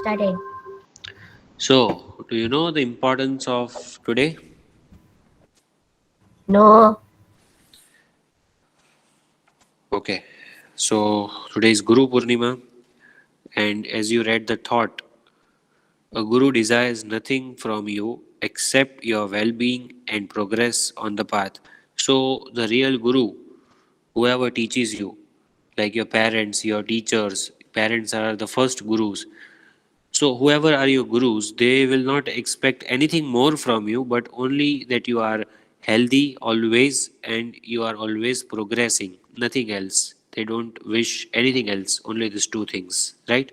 Started. So, do you know the importance of today? No. Okay, so today is Guru Purnima, and as you read the thought, a Guru desires nothing from you except your well being and progress on the path. So, the real Guru, whoever teaches you, like your parents, your teachers, parents are the first gurus. So, whoever are your gurus, they will not expect anything more from you, but only that you are healthy always and you are always progressing. Nothing else. They don't wish anything else, only these two things, right?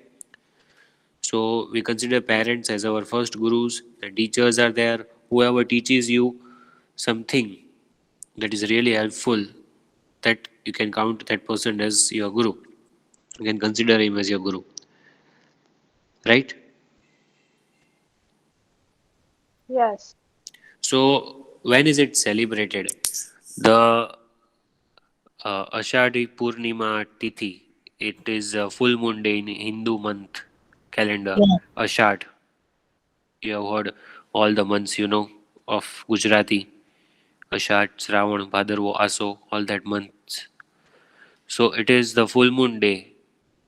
So, we consider parents as our first gurus, and teachers are there. Whoever teaches you something that is really helpful, that you can count that person as your guru. You can consider him as your guru, right? Yes. So, when is it celebrated? The Ashadi Purnima Tithi. It is a full moon day in Hindu month calendar. Yeah. Ashad. You have heard all the months, of Gujarati. Ashad, Shravan, Bhadarvo, Aso, all that months. So it is the full moon day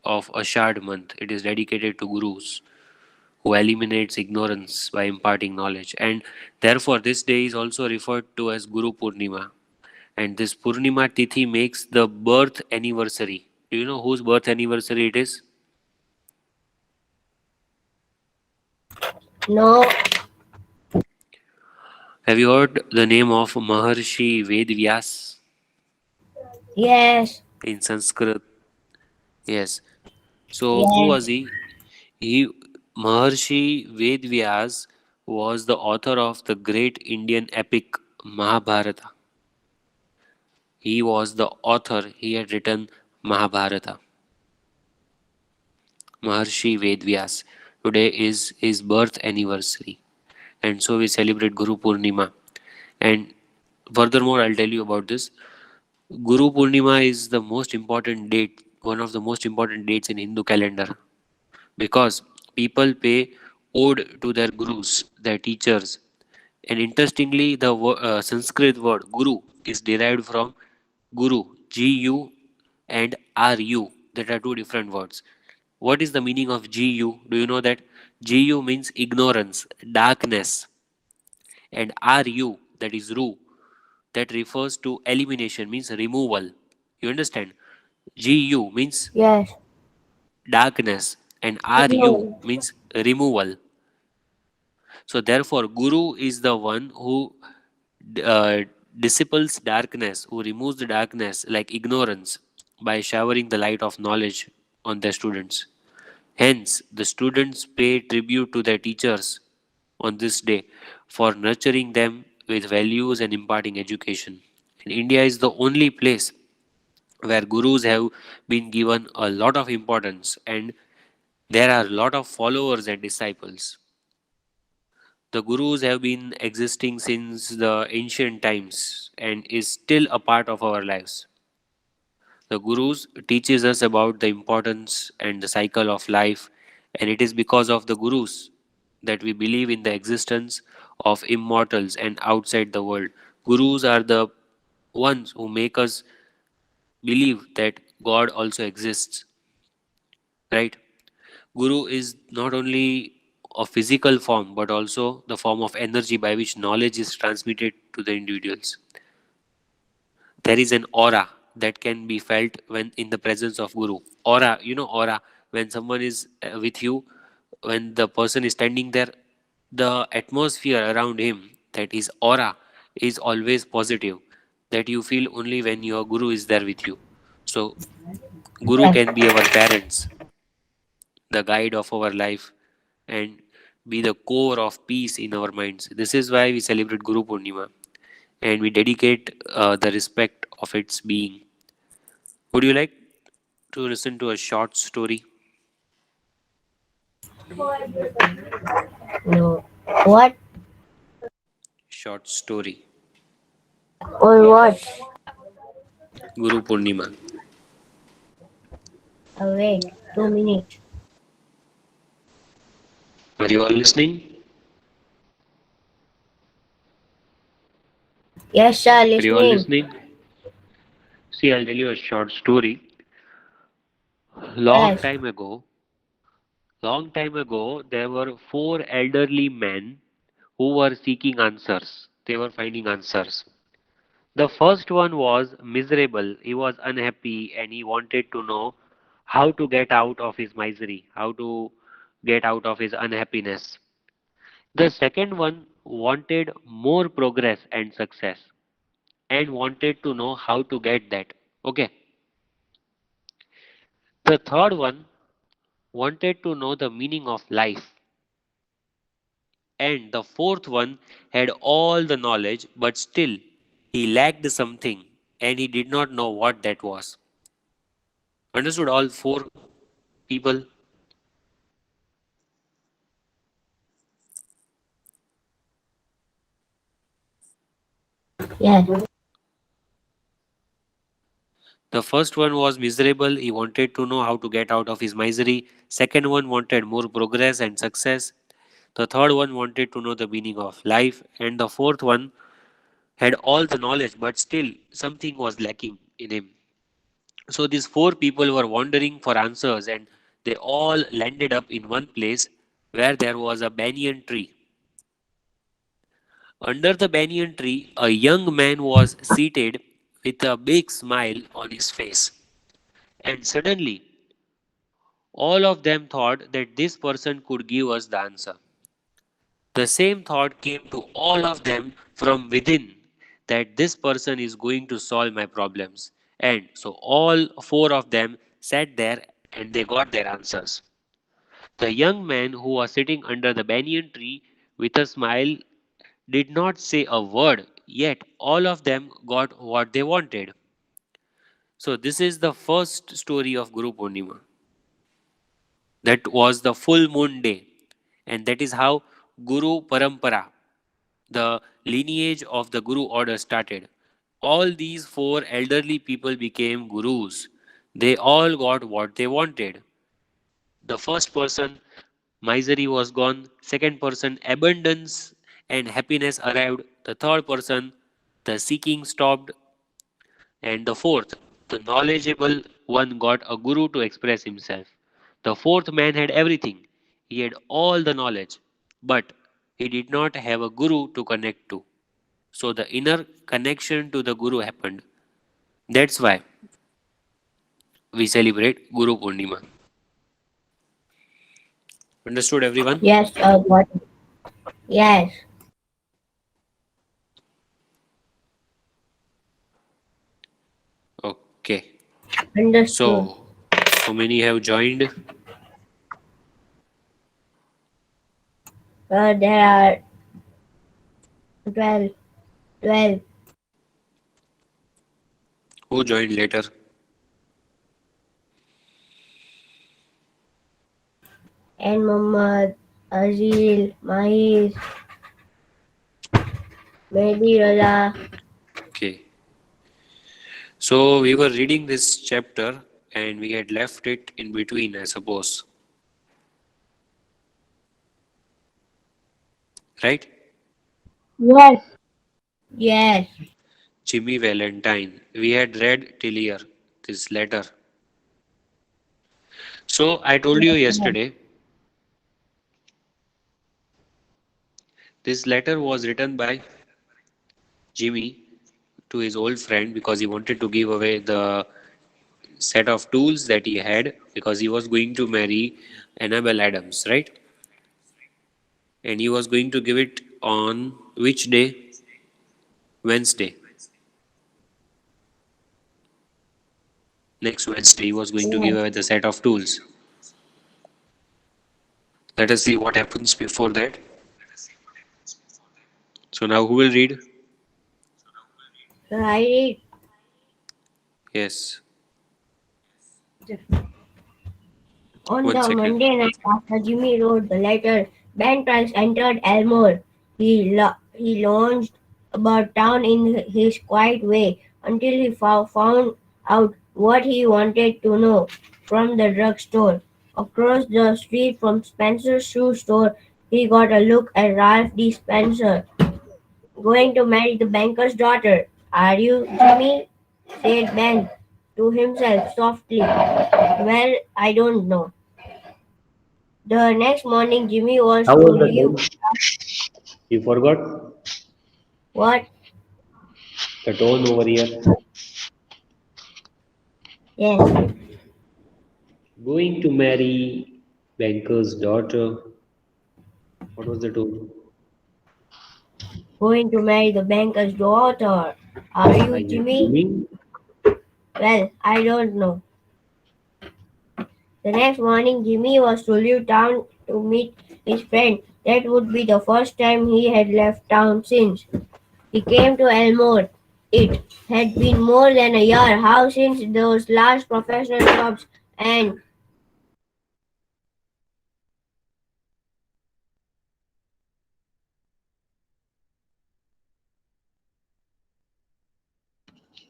of Ashad month. It is dedicated to gurus who eliminates ignorance by imparting knowledge. And therefore, this day is also referred to as Guru Purnima. And this Purnima Tithi makes the birth anniversary. Do you know whose birth anniversary it is? No. Have you heard the name of Maharshi Vedvyas Yes. in Sanskrit? Yes. So who Yes. was he? He Maharshi Vedvyas was the author of the great Indian epic Mahabharata. He was the author. He had written Mahabharata. Maharshi Vedvyas. Today is his birth anniversary, and so we celebrate Guru Purnima. And furthermore, I'll tell you about this. Guru Purnima is the most important date, one of the most important dates in Hindu calendar, because people pay ode to their gurus, their teachers. And interestingly, the Sanskrit word guru is derived from guru, Gu and Ru. That are two different words. What is the meaning of Gu? Do you know that? Gu means ignorance, darkness, and Ru, that is Ru, that refers to elimination, means removal. You understand? Gu means Yes. darkness, and Ru No. means removal. So, therefore, Guru is the one who uh, dissipates darkness, who removes the darkness like ignorance by showering the light of knowledge on their students. Hence, the students pay tribute to their teachers on this day for nurturing them with values and imparting education. And India is the only place where gurus have been given a lot of importance, and there are a lot of followers and disciples. The gurus have been existing since the ancient times and is still a part of our lives. The gurus teaches us about the importance and the cycle of life, and it is because of the gurus that we believe in the existence of immortals and outside the world. Gurus are the ones who make us believe that God also exists, right? Guru is not only a physical form but also the form of energy by which knowledge is transmitted to the individuals. There is an aura that can be felt when in the presence of Guru. Aura, aura, when someone is with you, when the person is standing there, the atmosphere around him, that his aura, is always positive, that you feel only when your Guru is there with you. So, Guru Yes. can be our parents, the guide of our life, and be the core of peace in our minds. This is why we celebrate Guru Purnima and we dedicate the respect of its being. Would you like to listen to a short story? No. What Short story. or what? Guru Purnima. Wait. 2 minutes. Are you all listening? Yes, sir, Are you all listening. listening? See, I'll tell you a short story. Long Yes. time ago, long time ago, there were four elderly men who were seeking answers. They were finding answers. The first one was miserable. He was unhappy and he wanted to know how to get out of his misery, how to get out of his unhappiness. The second one wanted more progress and success and wanted to know how to get that. Okay. The third one wanted to know the meaning of life. And the fourth one had all the knowledge, but still he lacked something and he did not know what that was. Understood all four people? Yes. The first one was miserable. He wanted to know how to get out of his misery. Second one wanted more progress and success. The third one wanted to know the meaning of life. And the fourth one had all the knowledge, but still something was lacking in him. So these four people were wandering for answers and they all landed up in one place where there was a banyan tree. Under the banyan tree, a young man was seated with a big smile on his face. And suddenly, all of them thought that this person could give us the answer. The same thought came to all of them from within that this person is going to solve my problems. And so all four of them sat there and they got their answers. The young man who was sitting under the banyan tree with a smile did not say a word, yet all of them got what they wanted. So, this is the first story of Guru Purnima. That was the full moon day, and that is how Guru Parampara, the lineage of the Guru order, started. All these four elderly people became gurus. They all got what they wanted. The first person, misery was gone. Second person, abundance and happiness arrived. The third person, the seeking stopped. And the fourth, the knowledgeable one got a guru to express himself. The fourth man had everything. He had all the knowledge, but he did not have a guru to connect to. So the inner connection to the guru happened. That's why we celebrate Guru Purnima. Understood, everyone? Yes, got it. Yes. Okay. Understood. So, how many have joined? There are 12. 12. Who joined later? And Muhammad, Azil, Mahir, Mehdi Raza. Okay. So, we were reading this chapter and we had left it in between, I suppose. Right? Yes. Yes. Jimmy Valentine. We had read till here, this letter. So, I told you Yes. yesterday, this letter was written by Jimmy to his old friend because he wanted to give away the set of tools that he had because he was going to marry Annabelle Adams, right? And he was going to give it on which day? Wednesday. Next Wednesday, he was going to give Yes. away the set of tools. Let us see what happens before that. So, now who will read? Right. Yes. On One the second. Monday night after Jimmy wrote the letter, Ben Trice entered Elmore. He lounged about town in his quiet way until he found out what he wanted to know from the drugstore. across the street from Spencer's shoe store, he got a look at Ralph D. Spencer. Going to marry the banker's daughter. Are you, Jimmy? Said Ben to himself softly. Well, I don't know. The next morning, Jimmy was How to was the leave. tone? You forgot What? the tone over here. Yes. Going to marry banker's daughter. What was the tone? Going to marry the banker's daughter. Are Are you, you Jimmy? dreaming? Well, I don't know. The next morning, Jimmy was to leave town to meet his friend. That would be the first time he had left town since he came to Elmore. It had been more than a year. How since those last professional jobs and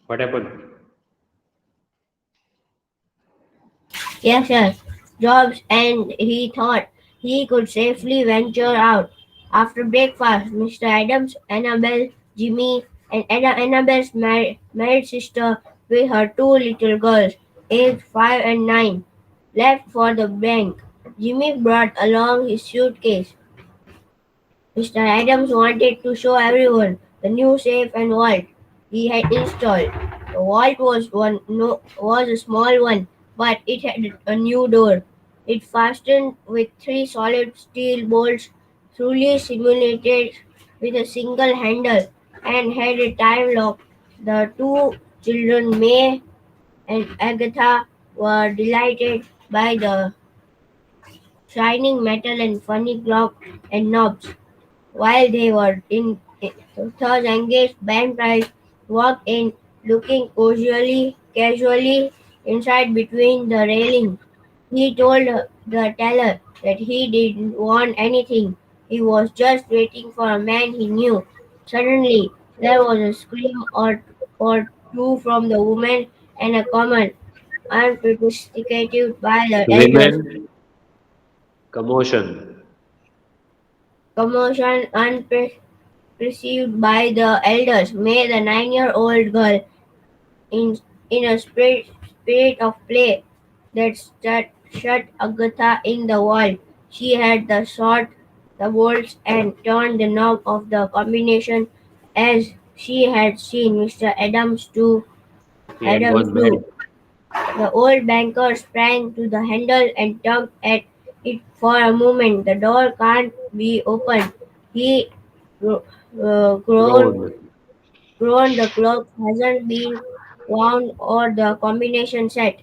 What happened? yes, sir, jobs, and he thought he could safely venture out. After breakfast, Mr. Adams, Annabel, Jimmy, and Annabel's married sister with her two little girls, aged 5 and 9, left for the bank. Jimmy brought along his suitcase. Mr. Adams wanted to show everyone the new safe and vault he had installed. The vault was a small one, but it had a new door. It fastened with three solid steel bolts, truly simulated with a single handle, and had a time lock. The two children, May and Agatha, were delighted by the shining metal and funny clock and knobs. While they were thus engaged, Ben Price walked in, looking casually inside between the railings. He told the teller that he didn't want anything. He was just waiting for a man he knew. Suddenly, there was a scream or two from the woman and a comment unprecedented by the elders. Women commotion. Commotion perceived by the elders made the 9-year-old girl in, in a spirit of play that shut Agatha in the wall. She had the shot the bolts and turned the knob of the combination as she had seen Mr. He had Adams gone mad. do. The old banker sprang to the handle and tugged at it for a moment. The door can't be opened. He gro- groaned. Grown. The clock hasn't been wound or the combination set.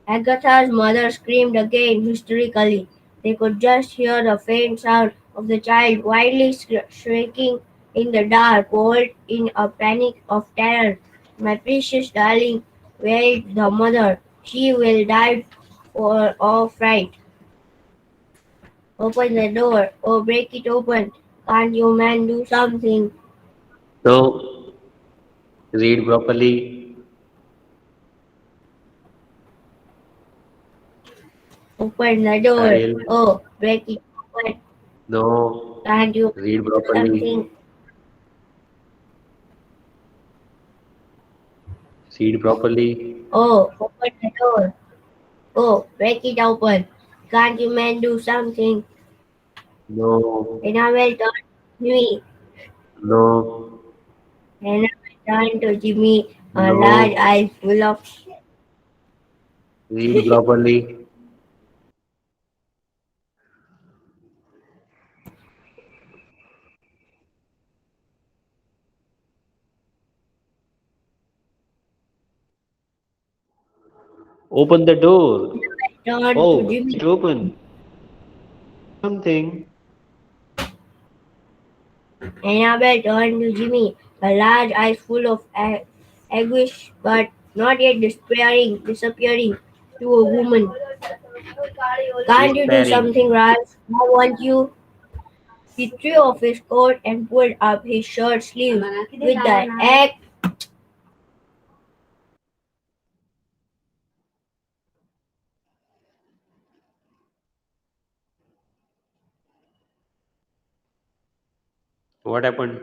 Agatha's mother screamed again hysterically. They could just hear the faint sound of the child wildly shrieking in the dark, cold in a panic of terror. My precious darling, wailed the mother. She will die for of fright. Open the door. Oh, break it open. Can't you man do something? So read properly. Open the door. Ariel. Oh, break it open. No. Can't you Read do properly. something? Read properly. Oh, open the door. Oh, break it open. Can't you men do something? No. Annabelle turned to Jimmy. No. Annabelle turned to Jimmy, her large No. eyes full of Read properly. Open the door. turned to Oh, Jimmy. it's open. Something. Annabelle turned to Jimmy, her large eyes full of anguish, but not yet disappearing to a woman. Can't you do something, Whispering. Ralph? I want you. He threw off his coat and pulled up his shirt sleeve with the egg. What happened?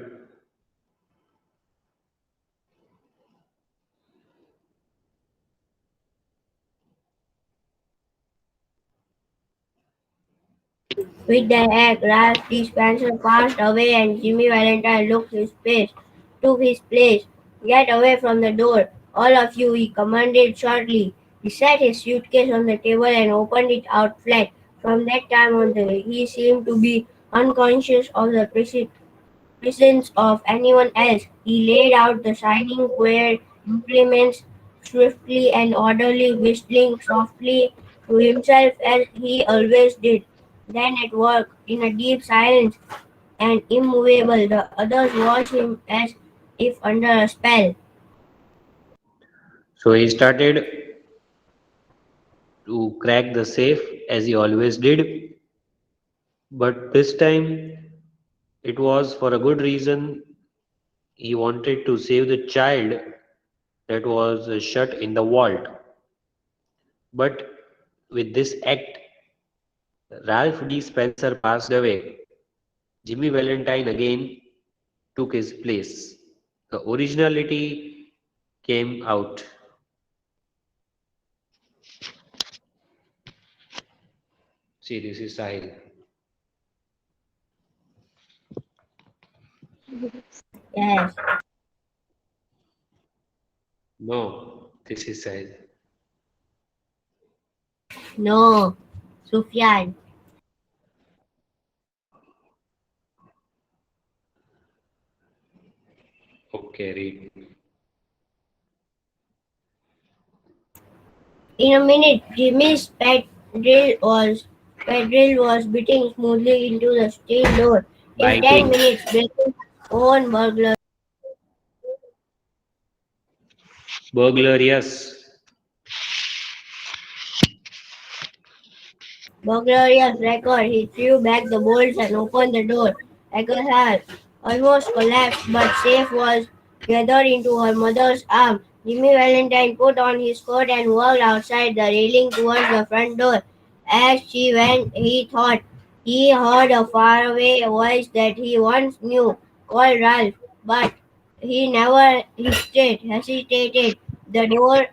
With the egg, Ralph D. Spencer passed away and Jimmy Valentine took his place. Get away from the door, all of you, he commanded shortly. He set his suitcase on the table and opened it out flat. From that time on, he seemed to be unconscious of the presence of anyone else. He laid out the shining square implements swiftly and orderly, whistling softly to himself as he always did. Then at work, in a deep silence and immovable, the others watched him as if under a spell. So he started to crack the safe as he always did, but this time it was for a good reason. He wanted to save the child that was shut in the vault. But with this act, Ralph D. Spencer passed away. Jimmy Valentine again took his place. The originality came out. See, this is Sahil. Yes. No, this is Sahil. No. Sufyan. Okay, read. In a minute, Jimmy's pet drill was beating smoothly into the steel door. In 10 Biting. minutes, breaking own burglar. Burglar, yes. Burglarious record. He threw back the bolts and opened the door. Agatha almost collapsed, but safe was gathered into her mother's arms. Jimmy Valentine put on his coat and walked outside the railing towards the front door. As she went, he thought he heard a faraway voice that he once knew, called Ralph, but he never hesitated. The door,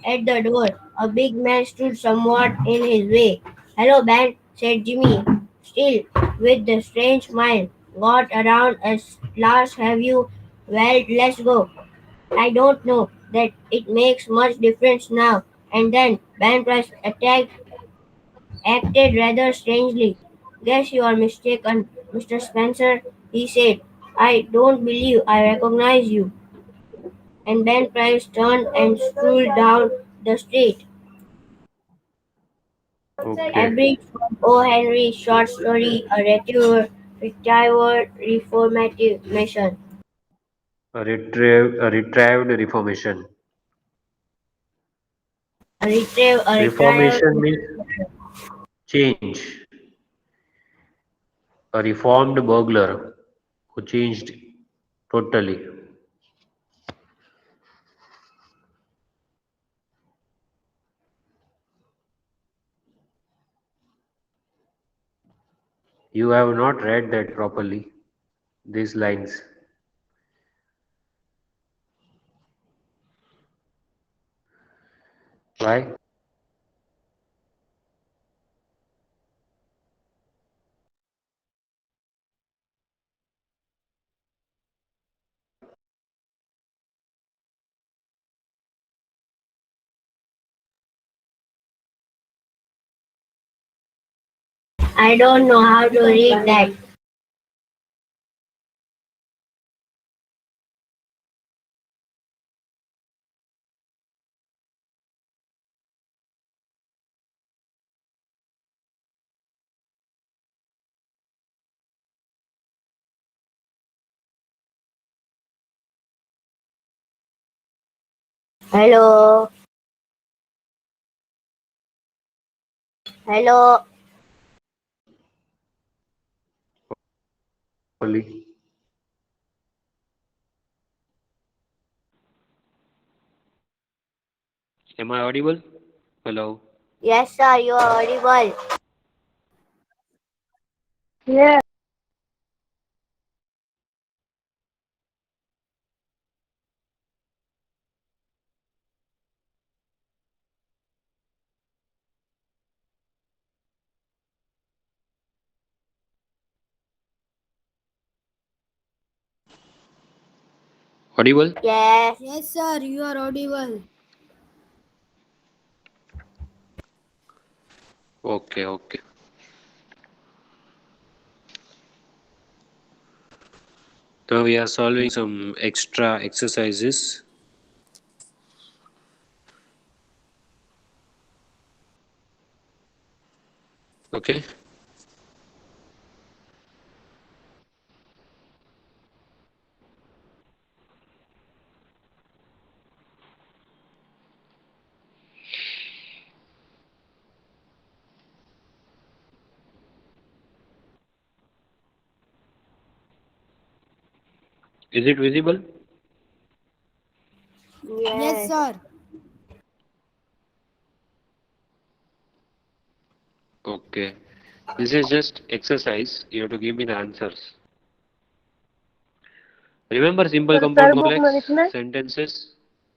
a big man stood somewhat in his way. "Hello, Ben," said Jimmy, still with the strange smile. "Got around at last, have you? Well, let's go." "I don't know that it makes much difference now." And then Ben Price acted rather strangely. "Guess you are mistaken, Mr. Spencer," he said. "I don't believe I recognize you." And Ben Price turned and strolled down the street. Okay. Every O. Henry short story, retrieved reformation. A retrieved reformation. A retrieved. Reformation means change. A reformed burglar who changed totally. You have not read that properly. These lines. Why? I don't know how to read that. Hello. Hello. Properly. Am I audible? Hello. Yes, sir, you are audible. Yeah. Audible? Yes. Yes, sir, you are audible. Okay, okay. Now we are solving some extra exercises. Okay. Is it visible? Yes, Yes. sir. Okay. This is just exercise. You have to give me the answers. Remember simple compound complex sentences?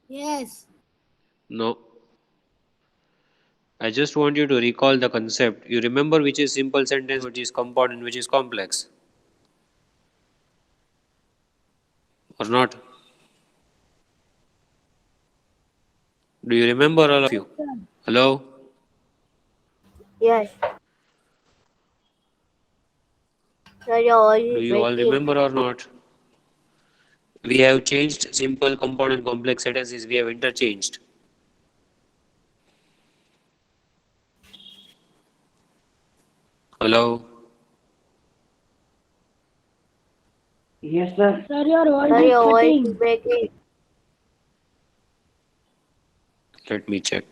Yes. No. I just want you to recall the concept. You remember which is simple sentence, which is compound, and which is complex, or not? Do you remember all of you? Hello? Yes. Sir, your voice Do is you all breaking. remember or not? We have changed simple, compound, and complex sentences. We have interchanged. Hello? Yes, sir. Sir, your voice Sir, is your voice is cutting. breaking. Let me check.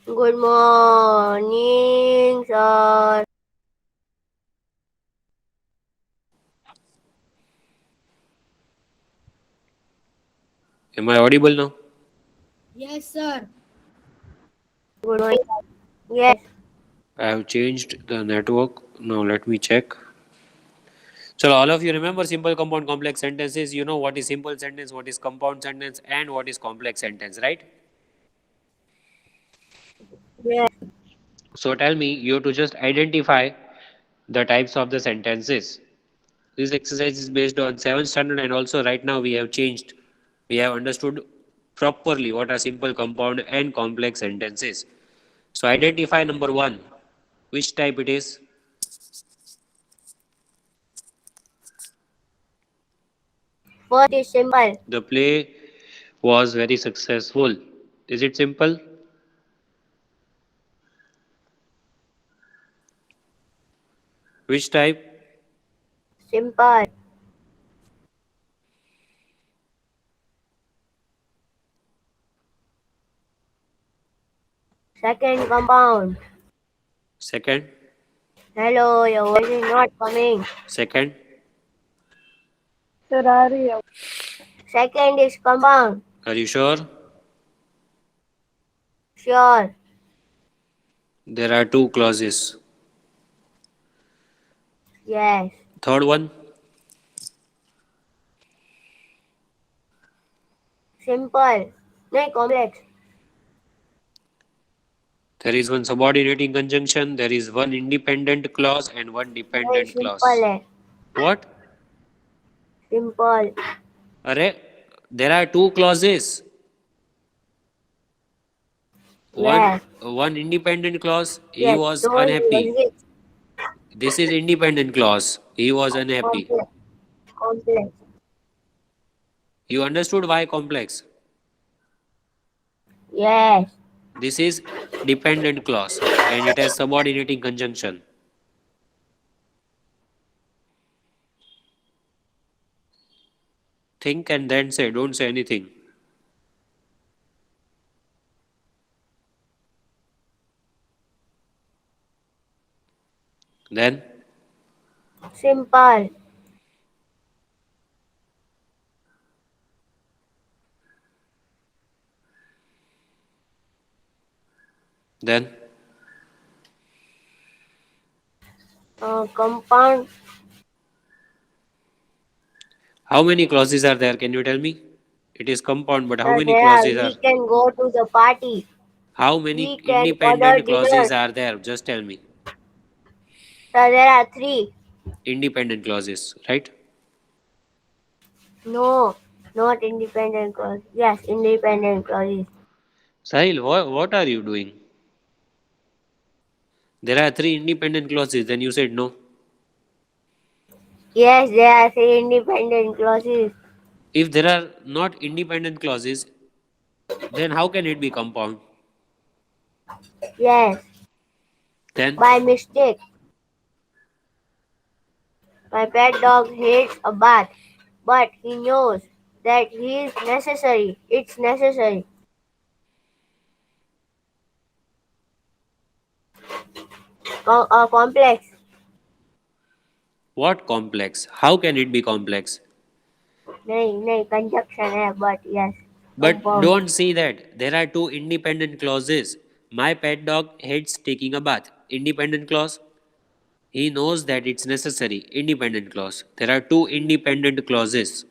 Good morning, sir. Am I audible now? Yes, sir. Good morning. Yes. I have changed the network. Now let me check. So all of you remember simple, compound, complex sentences. You know what is simple sentence, what is compound sentence, and what is complex sentence, right? Yes. So tell me, you have to just identify the types of the sentences. This exercise is based on 7th standard, and also right now we have changed. We have understood properly what are simple, compound, and complex sentences. So identify number one. Which type it is? First is simple. The play was very successful. Is it simple? Which type? Simple. Second, compound. Second? Hello, your voice is not coming. Second? Sir, are you? Second is compound. Are you sure? Sure. There are two clauses. Yes. Third one? Simple. No, complex. There is one subordinating conjunction, there is one independent clause, and one Very dependent simple. clause. What? Simple. Arre, there are two clauses. One, Yes. one independent clause, he Yes. was Don't unhappy. exist. This is independent clause, he was unhappy. Complex. Complex. You understood why complex? Yes. This is dependent clause and it has subordinating conjunction. Think and then say, don't say anything. Then, Simple. then, Compound. how many clauses are there? Can you tell me? It is compound, but how Sir, many there are. clauses are? We can go to the party. How many We can order independent dinner. clauses are there? Just tell me. Sir, there are three. Independent clauses, right? No, not independent clause. Yes, independent clauses. Sahil, what are you doing? There are three independent clauses, then you said no. Yes, there are three independent clauses. If there are not independent clauses, then how can it be compound? Yes, Then, by mistake. My pet dog hates a bath, but he knows that he is necessary. It's necessary. Complex. what complex? How can it be complex? नहीं, conjunction है, but yes, But compound. don't see that. There are two independent clauses. My pet dog hates taking a bath. Independent clause. He knows that it's necessary. Independent clause. There are two independent clauses.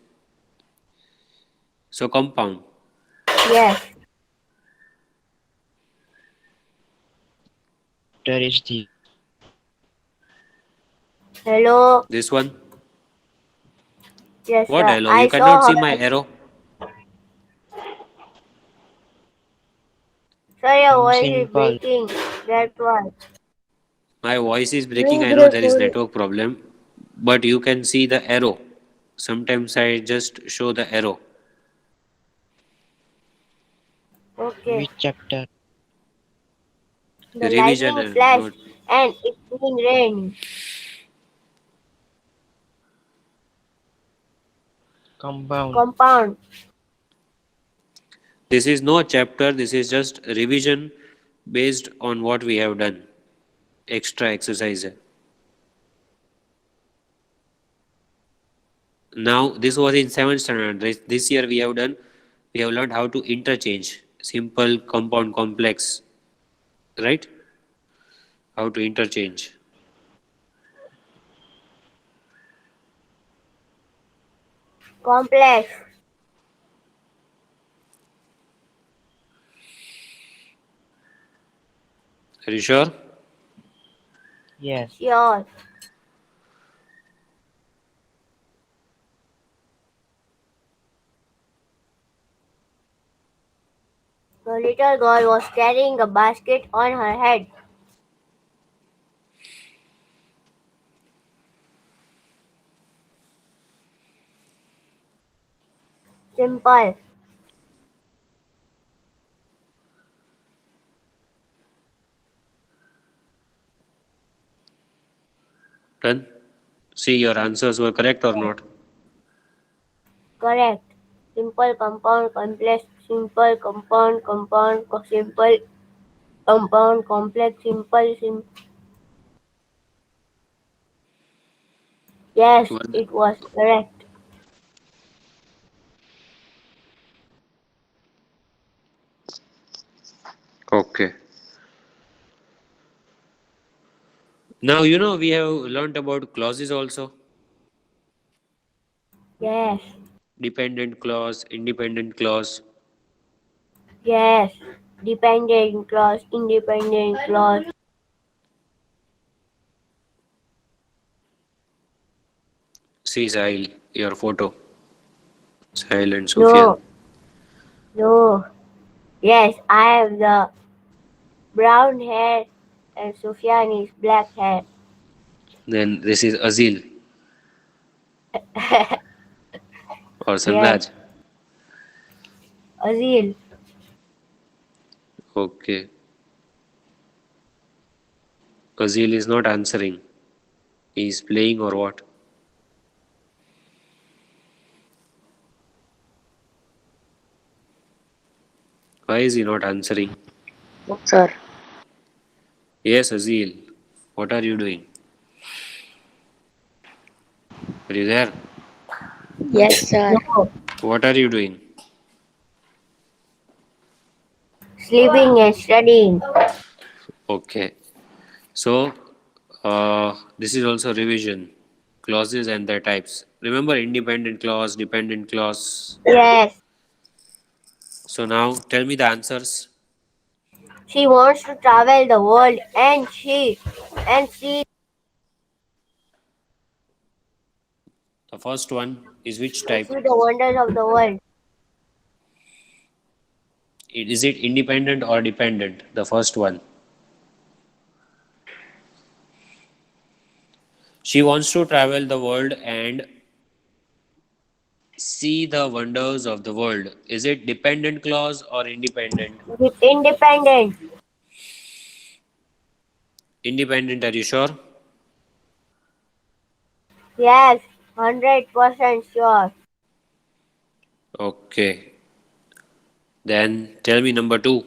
So compound. Yes. Chapter is the Hello. This one. Yes, What sir. hello? You I cannot saw see her. my arrow. Sir, your voice is simple. breaking. That's why. My voice is breaking. I know there is Beautiful. network problem. But you can see the arrow. Sometimes I just show the arrow. Okay. Which chapter? The Revision lightning and flashed not. and it been raining. Compound. Compound. This is no chapter. This is just revision based on what we have done. Extra exercise. Now this was in 7th standard. This year we have learned how to interchange simple, compound, complex, right? How to interchange. Complex. Are you sure? Yes. Sure. The little girl was carrying a basket on her head. Simple. Done. See your answers were correct or not. Correct. Simple, compound, complex, simple, compound, compound, simple, compound, complex, simple. Yes, Well, it was correct. okay. Now you know we have learnt about clauses also. Yes, Dependent clause, independent clause. yes. Dependent clause, independent clause. See Sahil, your photo. Sahil and Sufyan. No, no. Yes, I have the brown hair and Sufyan is black hair. Then this is Azil or Yes, Sanraj. Azil. Okay. Azil is not answering. He is playing or what? Why is he not answering? Sir. Yes, Azil. What are you doing? Are you there? Yes, sir. No, What are you doing? sleeping and studying. Okay. So, this is also revision. Clauses and their types. Remember independent clause, dependent clause. Yes, So now tell me the answers. she wants to travel the world and see The first one is which type? the wonders of the world. Is it independent or dependent? The first one. She wants to travel the world and see the wonders of the world. Is it dependent clause or independent? Independent. Independent, are you sure? Yes, 100% sure. Okay. Then tell me number two.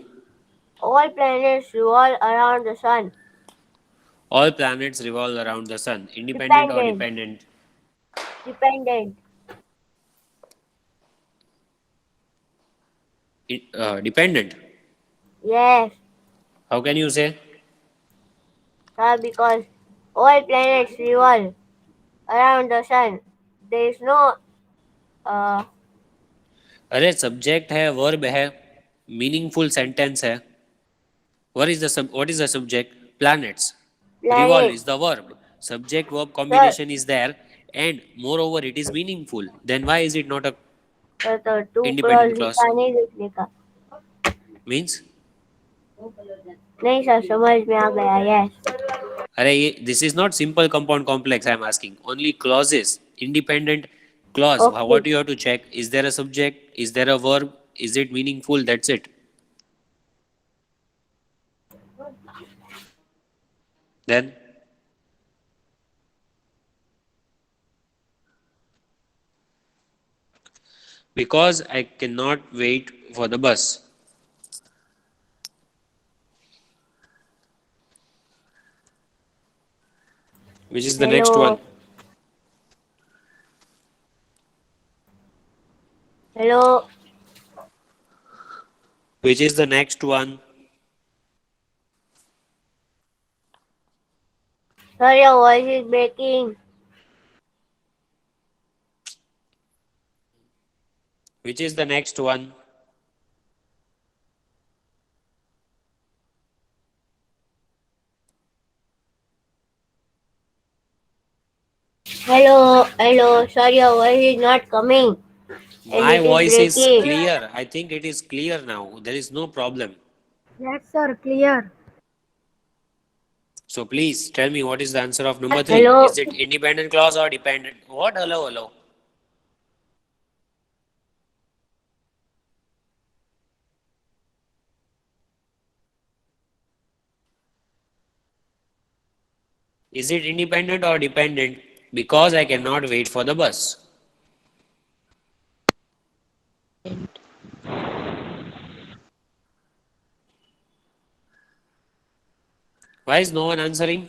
All planets revolve around the sun. All planets revolve around the sun. Independent or Dependent. dependent? Dependent. Dependent. Yes, How can you say? sir, because all planets revolve around the sun. There is no अरे subject है verb है meaningful sentence है what is the subject planets revolve planet. is the verb subject verb Sir, combination is there and moreover it is meaningful then why is it not a sir, तो to independent clause clause लिखा नहीं लिखने का. means नहीं sir समझ में आ गया. Yes. अरे ये this is not simple compound complex I am asking only clauses independent clause okay. what you have to check is there a subject is there a verb is it meaningful that's it then because I cannot wait for the bus. Which is the next one? Hello. Hello. Which is the next one? Sir, your voice is breaking. Which is the next one? Hello. Hello. Sir, your voice is not coming. And My it is voice is breaking. clear. I think it is clear now. There is no problem. Yes, sir. Clear. So please tell me what is the answer of number 3? Hello. Is it independent clause or dependent? What? Hello, hello. Is it independent or dependent? Because I cannot wait for the bus. Why is no one answering?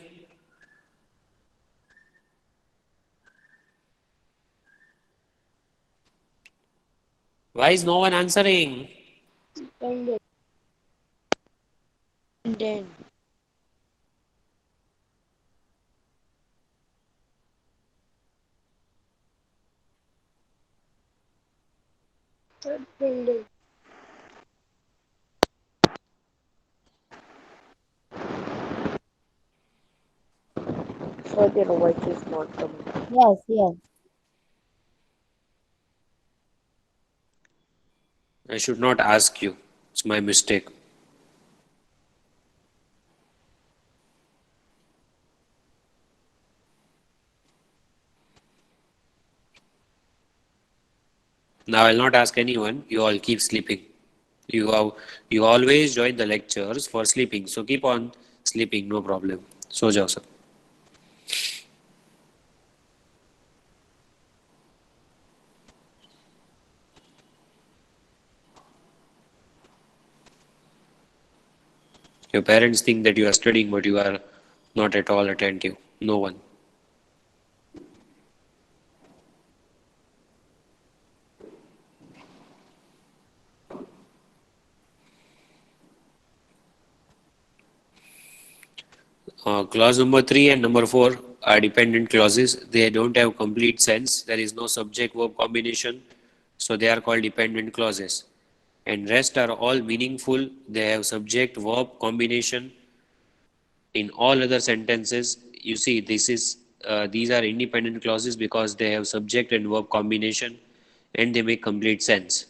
Why is no one answering? Dependent. Dependent. So their voice is not coming. Yes, yes. I should not ask you. It's my mistake. Now I'll not ask anyone. You all keep sleeping. You always join the lectures for sleeping, so keep on sleeping, no problem. So जाओ सब. Your parents think that you are studying, but you are not at all attentive. No one. Clause number 3 and number 4 are dependent clauses. They don't have complete sense. There is no subject verb combination. So they are called dependent clauses. And rest are all meaningful. They have subject verb combination. In all other sentences, you see these are independent clauses because they have subject and verb combination and they make complete sense.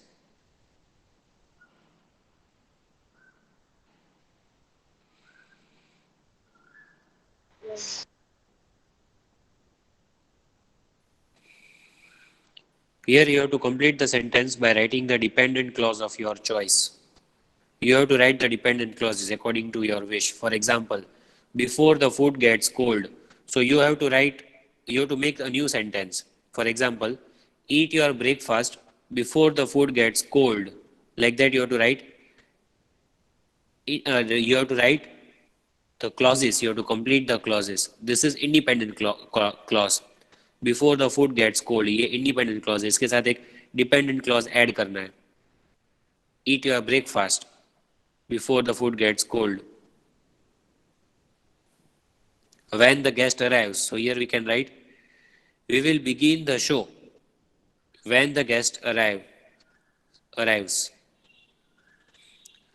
Here you have to complete the sentence by writing the dependent clause of your choice. You have to write the dependent clauses according to your wish. For example, before the food gets cold. So you have to make a new sentence. For example, eat your breakfast before the food gets cold. Like that you have to write. You have to write the clauses. You have to complete the clauses. This is independent clause. Before the food gets cold. ये independent clause है. इसके साथ एक dependent clause add करना है. Eat your breakfast before the food gets cold. When the guest arrives. So here we can write, we will begin the show when the guest arrives.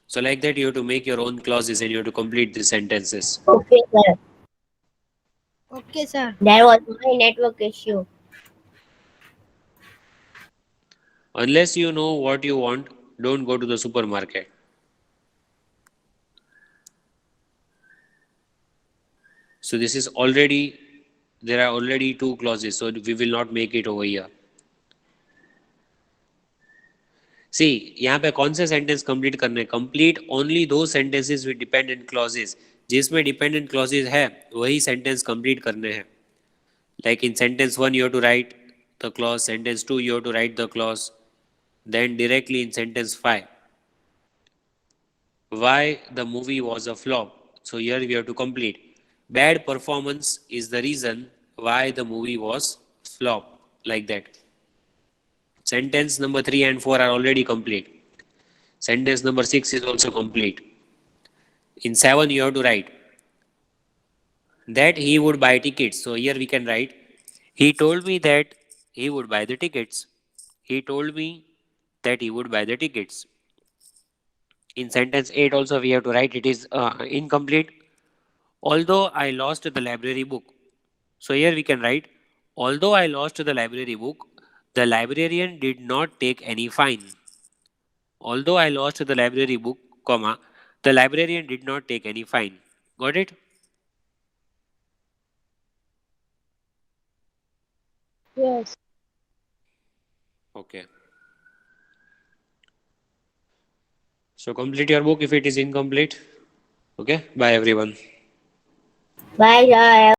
So like that you have to make your own clauses and you have to complete the sentences. Okay, sir. Okay, sir. There was my network issue. Unless you know what you want, don't go to the supermarket. So there are already two clauses, so we will not make it over here. See, यहाँ पे कौन से sentence complete करने हैं? Complete only दो sentences with dependent clauses. जिसमें dependent clauses है वही सेंटेंस कंप्लीट करने हैं. Like in sentence 1 you have to write the clause, sentence 2 you have to write the clause, then directly in sentence 5 why the movie was a flop. So here we have to complete. Bad performance is the reason why the movie was flop. Like that. Sentence number 3 and 4 are already complete. Sentence number 6 is also complete. In 7 you have to write that he would buy tickets. So here we can write, he told me that he would buy the tickets. He told me that he would buy the tickets. In sentence 8 also we have to write, it is incomplete. Although I lost the library book. So here we can write, although I lost the library book, the librarian did not take any fine. Although I lost the library book, comma, the librarian did not take any fine. Got it? Yes. Okay. So complete your book if it is incomplete. Okay. Bye everyone. Bye, sir.